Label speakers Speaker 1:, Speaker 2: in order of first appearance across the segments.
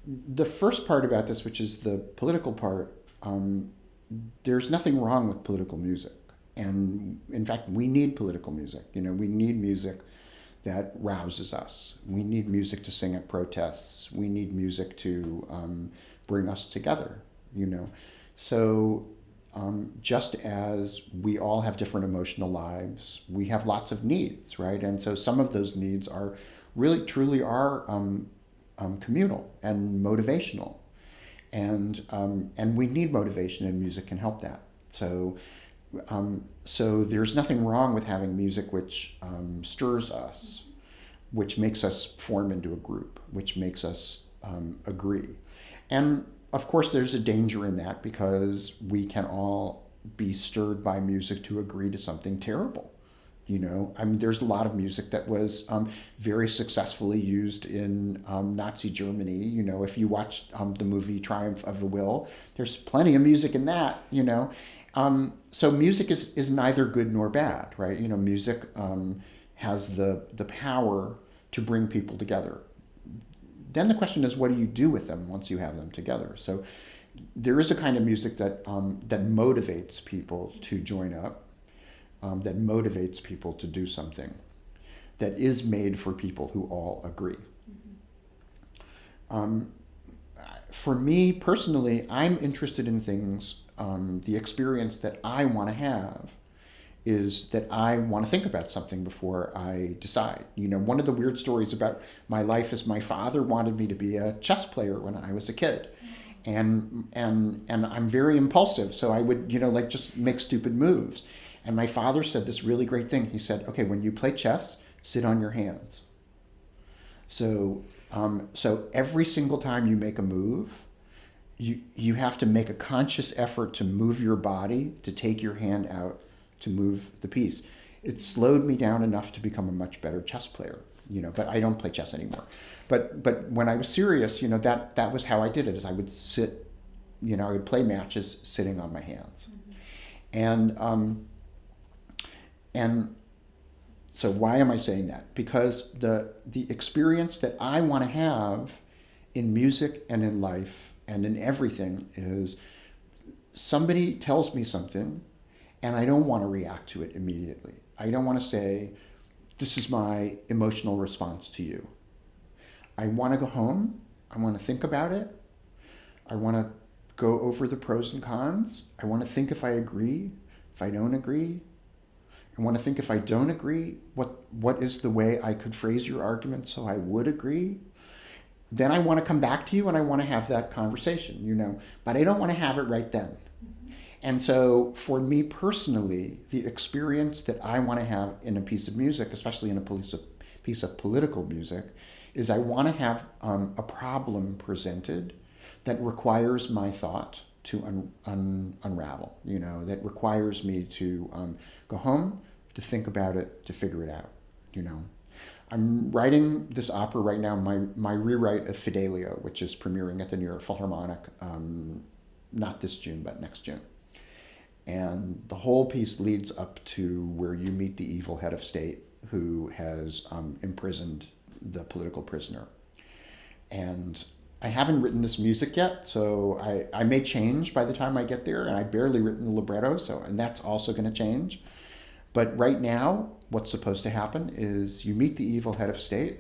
Speaker 1: The first part about this, which is the political part, there's nothing wrong with political music. And in fact, we need political music. We need music that rouses us. We need music to sing at protests. We need music to bring us together. So just as we all have different emotional lives, we have lots of needs, right? And so some of those needs are really, truly are communal and motivational, and we need motivation, and music can help that. So there's nothing wrong with having music which stirs us, which makes us form into a group, which makes us agree. And of course, there's a danger in that because we can all be stirred by music to agree to something terrible. There's a lot of music that was very successfully used in Nazi Germany. If you watch the movie Triumph of the Will, there's plenty of music in that. So music is neither good nor bad, right? Music has the power to bring people together. Then the question is, what do you do with them once you have them together? So there is a kind of music that motivates people to join up, that motivates people to do something, that is made for people who all agree. For me personally, I'm interested in things. The experience that I want to have is that I want to think about something before I decide. One of the weird stories about my life is my father wanted me to be a chess player when I was a kid. And I'm very impulsive, so I would, just make stupid moves. And my father said this really great thing. He said, okay, when you play chess, sit on your hands. So every single time you make a move, you have to make a conscious effort to move your body, to take your hand out, to move the piece. It slowed me down enough to become a much better chess player, but I don't play chess anymore. But when I was serious, that was how I did it, is I would sit, I would play matches sitting on my hands. And so why am I saying that? Because the experience that I want to have in music and in life and in everything is somebody tells me something and I don't want to react to it immediately. I don't want to say, this is my emotional response to you. I want to go home. I want to think about it. I want to go over the pros and cons. I want to think if I agree, if I don't agree. I want to think if I don't agree, what is the way I could phrase your argument so I would agree. Then I want to come back to you and I want to have that conversation, but I don't want to have it right then. And so for me personally, the experience that I want to have in a piece of music, especially in a piece of political music, is I want to have a problem presented that requires my thought to unravel, that requires me to go home, to think about it, to figure it out, I'm writing this opera right now, my rewrite of Fidelio, which is premiering at the New York Philharmonic, not this June, but next June. And the whole piece leads up to where you meet the evil head of state who has imprisoned the political prisoner. And I haven't written this music yet, so I may change by the time I get there, and I barely written the libretto, and that's also going to change. But right now, what's supposed to happen is you meet the evil head of state,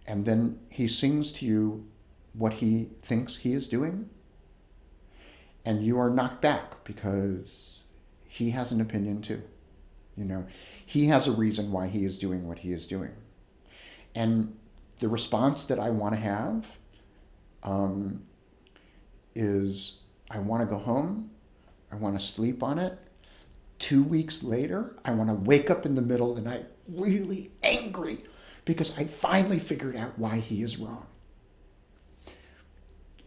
Speaker 1: and then he sings to you what he thinks he is doing, and you are knocked back because he has an opinion too. He has a reason why he is doing what he is doing. And the response that I want to have is I want to go home, I want to sleep on it. 2 weeks later, I want to wake up in the middle of the night really angry because I finally figured out why he is wrong.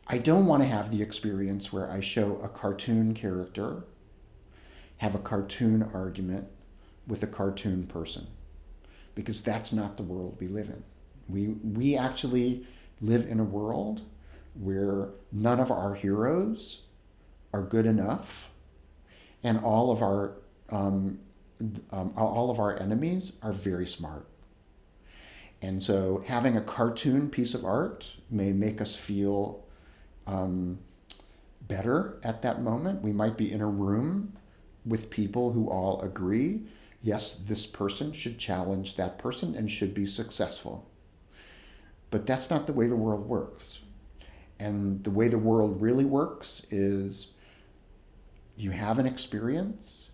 Speaker 1: I don't want to have the experience where I show a cartoon character have a cartoon argument with a cartoon person, because that's not the world we live in. We actually live in a world where none of our heroes are good enough, and all of our enemies are very smart. And so having a cartoon piece of art may make us feel better at that moment. We might be in a room with people who all agree, yes, this person should challenge that person and should be successful. But that's not the way the world works. And the way the world really works is you have an experience,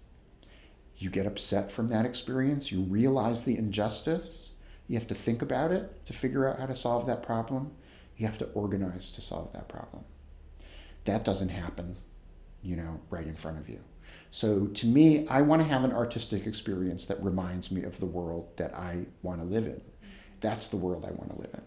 Speaker 1: you get upset from that experience, you realize the injustice, you have to think about it to figure out how to solve that problem, you have to organize to solve that problem. That doesn't happen, right in front of you. So to me, I want to have an artistic experience that reminds me of the world that I want to live in. That's the world I want to live in.